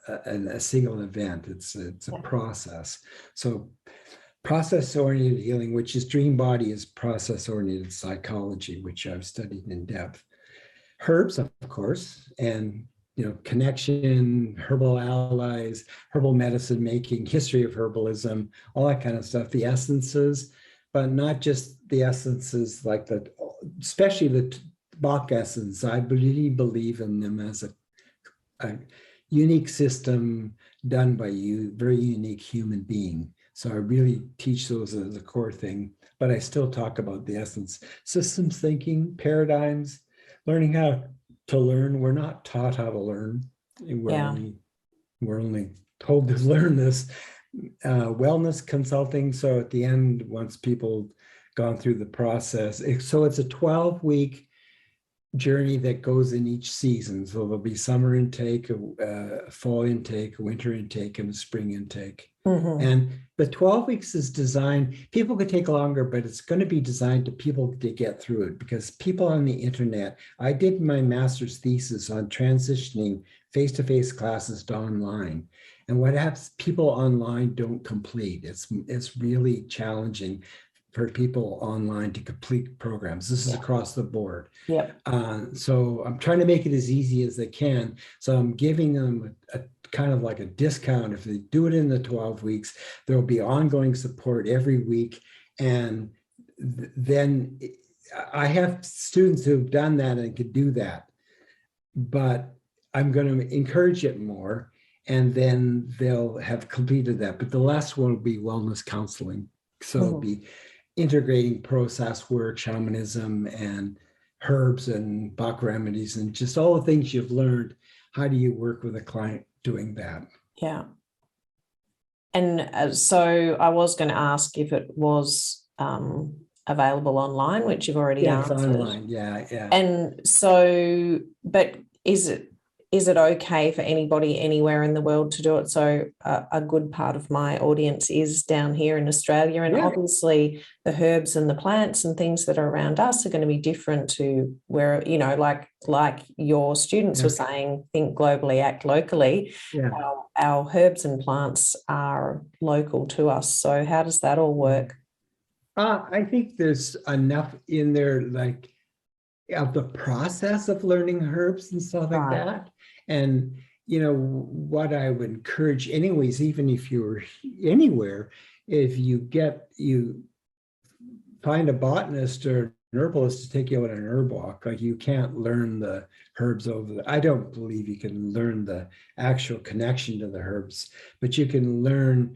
[SPEAKER 2] single event. It's a process. So process-oriented healing, which is dream body, is process-oriented psychology, which I've studied in depth. Herbs, of course, and connection, herbal allies, herbal medicine making, history of herbalism, all that kind of stuff, the essences, but not just the essences, like especially the Bach essence. I really believe in them as a unique system done by you, very unique human being. So I really teach those as a core thing, but I still talk about the essence, systems thinking, paradigms, learning how to learn. We're not taught how to learn. We're only told to learn this. Wellness consulting. So at the end, once people gone through the process, so it's a 12-week journey that goes in each season. So there'll be summer intake, a fall intake, a winter intake, and a spring intake. And the 12 weeks is designed, people could take longer, but it's going to be designed to people to get through it, because people on the internet, I did my master's thesis on transitioning face-to-face classes to online. And what happens, people online don't complete. It's really challenging for people online to complete programs. This is across the board. So I'm trying to make it as easy as I can. So I'm giving them a kind of like a discount. If they do it in the 12 weeks, there'll be ongoing support every week. And then I have students who've done that and could do that, but I'm going to encourage it more, and then they'll have completed that. But the last one will be wellness counseling. So it'll be integrating process work, shamanism, and herbs and Bach remedies, and just all the things you've learned. How do you work with a client doing that?
[SPEAKER 1] Yeah. And so I was going to ask if it was available online, which you've already answered.
[SPEAKER 2] It's online. Yeah.
[SPEAKER 1] And so, but is it okay for anybody anywhere in the world to do it? So a good part of my audience is down here in Australia, and obviously the herbs and the plants and things that are around us are going to be different to where, like your students were saying, think globally, act locally. Our herbs and plants are local to us. So how does that all work?
[SPEAKER 2] I think there's enough in there, like, of the process of learning herbs and stuff like that. And, what I would encourage anyways, even if you're anywhere, if you find a botanist or an herbalist to take you on an herb walk, like, you can't learn the herbs I don't believe you can learn the actual connection to the herbs, but you can learn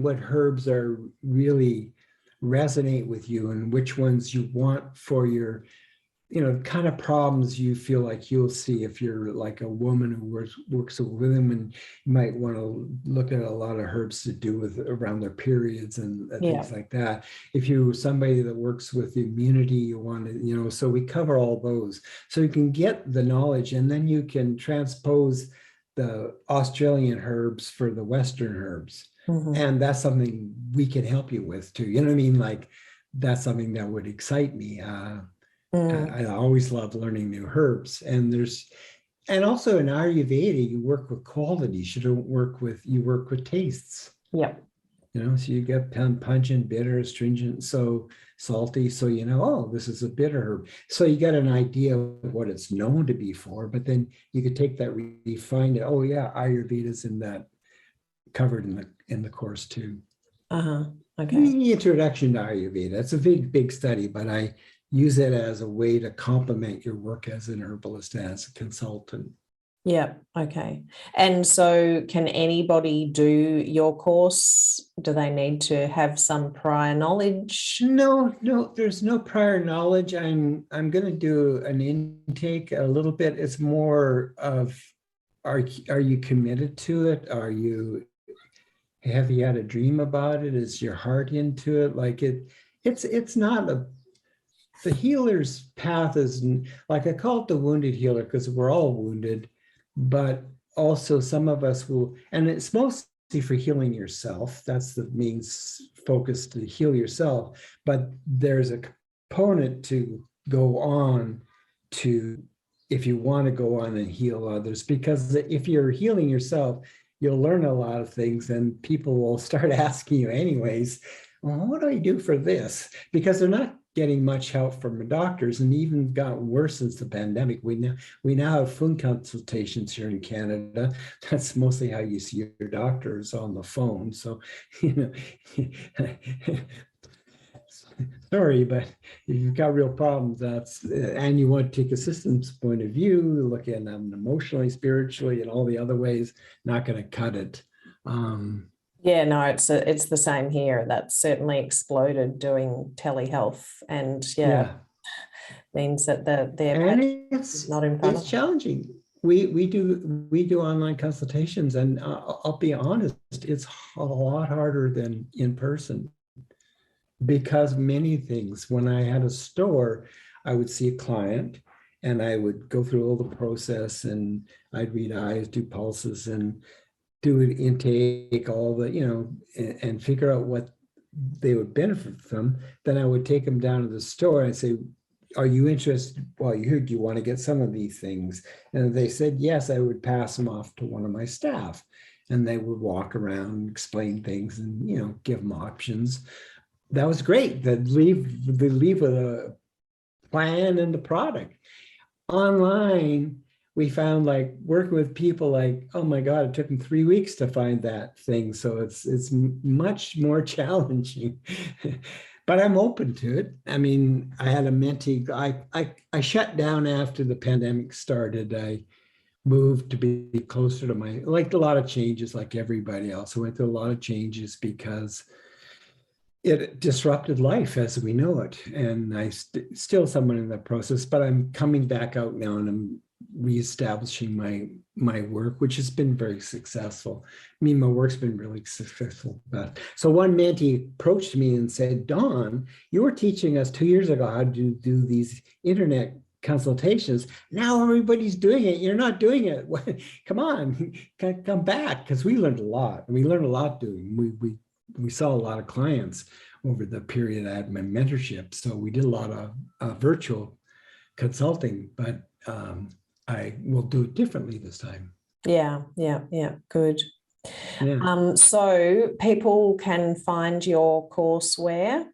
[SPEAKER 2] what herbs are really resonate with you and which ones you want for your kind of problems you feel like you'll see. If you're like a woman who works with women, you might want to look at a lot of herbs to do with around their periods and things like that. If you're somebody that works with immunity, you want to, so we cover all those. So you can get the knowledge, and then you can transpose the Australian herbs for the Western herbs. And that's something we can help you with too. You know what I mean? Like, that's something that would excite me. I always love learning new herbs. And also in Ayurveda, you work with qualities. You work with tastes. So you get pungent, bitter, astringent, so salty. So oh, this is a bitter herb. So you get an idea of what it's known to be for, but then you could take that, refine it. Oh yeah, Ayurveda's in that, covered in the course too.
[SPEAKER 1] Okay.
[SPEAKER 2] The introduction to Ayurveda. It's a big study, but I use it as a way to complement your work as an herbalist, as a consultant.
[SPEAKER 1] Okay. And so can anybody do your course? Do they need to have some prior knowledge?
[SPEAKER 2] No, there's no prior knowledge. I'm going to do an intake a little bit. It's more of, are you committed to it? Have you had a dream about it? Is your heart into it? Like, it's not the healer's path is, like, I call it the wounded healer because we're all wounded, but also some of us will, and it's mostly for healing yourself. That's the main focus, to heal yourself. But there's a component to go on to, if you want to go on and heal others, because if you're healing yourself, you'll learn a lot of things, and people will start asking you anyways, well, what do I do for this? Because they're not getting much help from the doctors, and even got worse since the pandemic. We now have phone consultations here in Canada. That's mostly how you see your doctors, on the phone. So, you know, sorry, but if you've got real problems, and you want to take a systems point of view, look at them emotionally, spiritually, and all the other ways, not going to cut it.
[SPEAKER 1] Yeah, no, it's the same here. That's certainly exploded doing telehealth, and means that their patient is not in front of them.
[SPEAKER 2] It's challenging. We do online consultations, and I'll be honest, it's a lot harder than in person, because many things. When I had a store, I would see a client and I would go through all the process, and I'd read eyes, do pulses, and do an intake, all the, you know, and figure out what they would benefit from. Then I would take them down to the store and say, are you interested? Well, you heard, do you want to get some of these things? And if they said yes, I would pass them off to one of my staff, and they would walk around, explain things, and, you know, give them options. That was great. They'd leave with a plan and the product. Online, we found, like, working with people, like, oh my God, it took them 3 weeks to find that thing. So it's much more challenging, but I'm open to it. I mean, I had a mentee, I shut down after the pandemic started. I moved to be closer to like a lot of changes, like everybody else. I went through a lot of changes because it disrupted life as we know it. And I still somewhat in that process, but I'm coming back out now, and I'm reestablishing my work, which has been very successful. I mean, my work's been really successful. So one mentee approached me and said, Don, you were teaching us 2 years ago how to do these internet consultations. Now everybody's doing it. You're not doing it. Come on, come back. Because we learned a lot. We learned a lot doing. We saw a lot of clients over the period I had my mentorship. So we did a lot of virtual consulting, but I will do it differently this time.
[SPEAKER 1] Yeah, good.
[SPEAKER 2] Yeah.
[SPEAKER 1] So people can find your course where?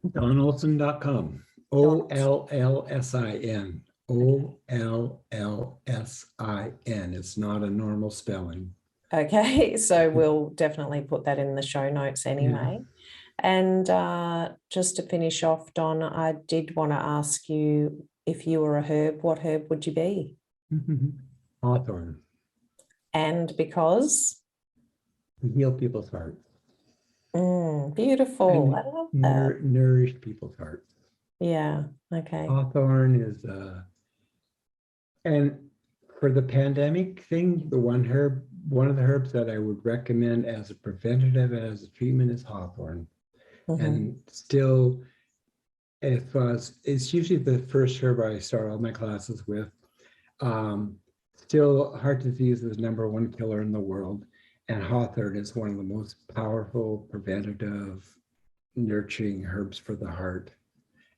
[SPEAKER 2] DonOllsin.com. OLLSIN. OLLSIN. It's not a normal spelling.
[SPEAKER 1] Okay, so we'll definitely put that in the show notes anyway. Yeah. And just to finish off, Don, I did want to ask you, if you were a herb, what herb would you be?
[SPEAKER 2] Hawthorn.
[SPEAKER 1] And because?
[SPEAKER 2] Heal people's heart.
[SPEAKER 1] Beautiful. I love that.
[SPEAKER 2] Nourish people's heart.
[SPEAKER 1] Yeah. Okay.
[SPEAKER 2] Hawthorn is, and for the pandemic thing, one of the herbs that I would recommend as a preventative and as a treatment is hawthorn. And still, it's usually the first herb I start all my classes with. Still, heart disease is #1 killer in the world, and hawthorn is one of the most powerful preventative, nurturing herbs for the heart.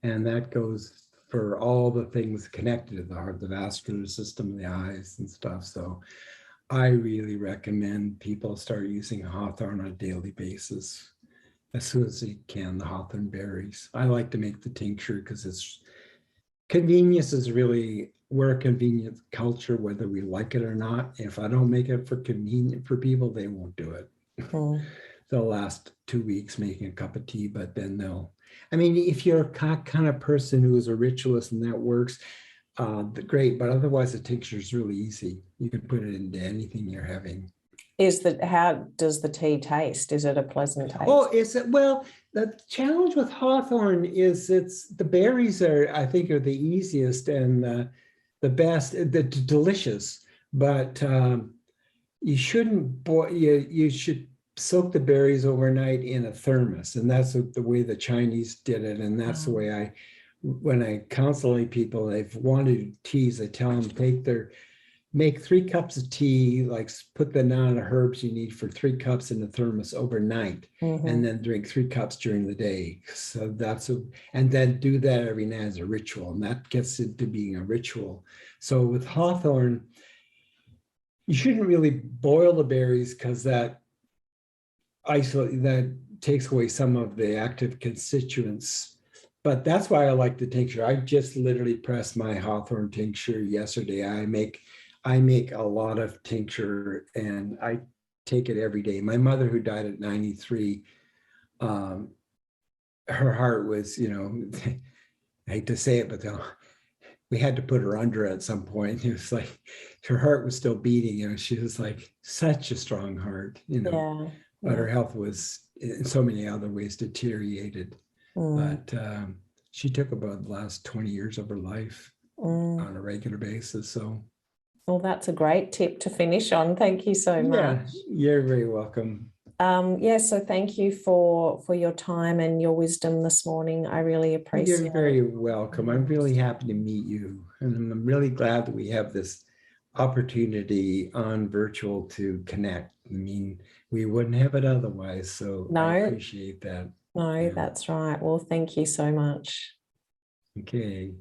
[SPEAKER 2] And that goes for all the things connected to the heart, the vascular system, the eyes and stuff. So I really recommend people start using hawthorn on a daily basis. As soon as you can, the hawthorn berries. I like to make the tincture because it's convenience is really, we're a convenient culture, whether we like it or not. If I don't make it for convenient for people, they won't do it. They'll last 2 weeks making a cup of tea, but then I mean, if you're a kind of person who is a ritualist and that works, great. But otherwise, the tincture is really easy. You can put it into anything you're having.
[SPEAKER 1] How does the tea taste? Is it a pleasant taste?
[SPEAKER 2] Oh, well, the challenge with hawthorn is the berries I think are the easiest and the best, the delicious, but you shouldn't boil, you should soak the berries overnight in a thermos. And that's the way the Chinese did it. And that's the way when I counsel people, they've wanted teas, I tell them make 3 cups of tea, like put the amount of herbs you need for 3 cups in the thermos overnight, and then drink 3 cups during the day. So and then do that every night as a ritual, and that gets into being a ritual. So with hawthorn, you shouldn't really boil the berries because that takes away some of the active constituents but that's why I like the tincture. I just literally pressed my Hawthorn tincture yesterday. I make a lot of tincture and I take it every day. My mother, who died at 93, her heart was, I hate to say it, but we had to put her under at some point. It was like her heart was still beating, she was like such a strong heart,
[SPEAKER 1] Yeah.
[SPEAKER 2] but her health was in so many other ways deteriorated. But she took about the last 20 years of her life on a regular basis. So,
[SPEAKER 1] well, that's a great tip to finish on. Thank you so much.
[SPEAKER 2] You're very welcome.
[SPEAKER 1] So thank you for your time and your wisdom this morning. I really appreciate it.
[SPEAKER 2] You're very welcome. I'm really happy to meet you. And I'm really glad that we have this opportunity on virtual to connect. I mean, we wouldn't have it otherwise. So I appreciate that.
[SPEAKER 1] No, that's right. Well, thank you so much.
[SPEAKER 2] Okay.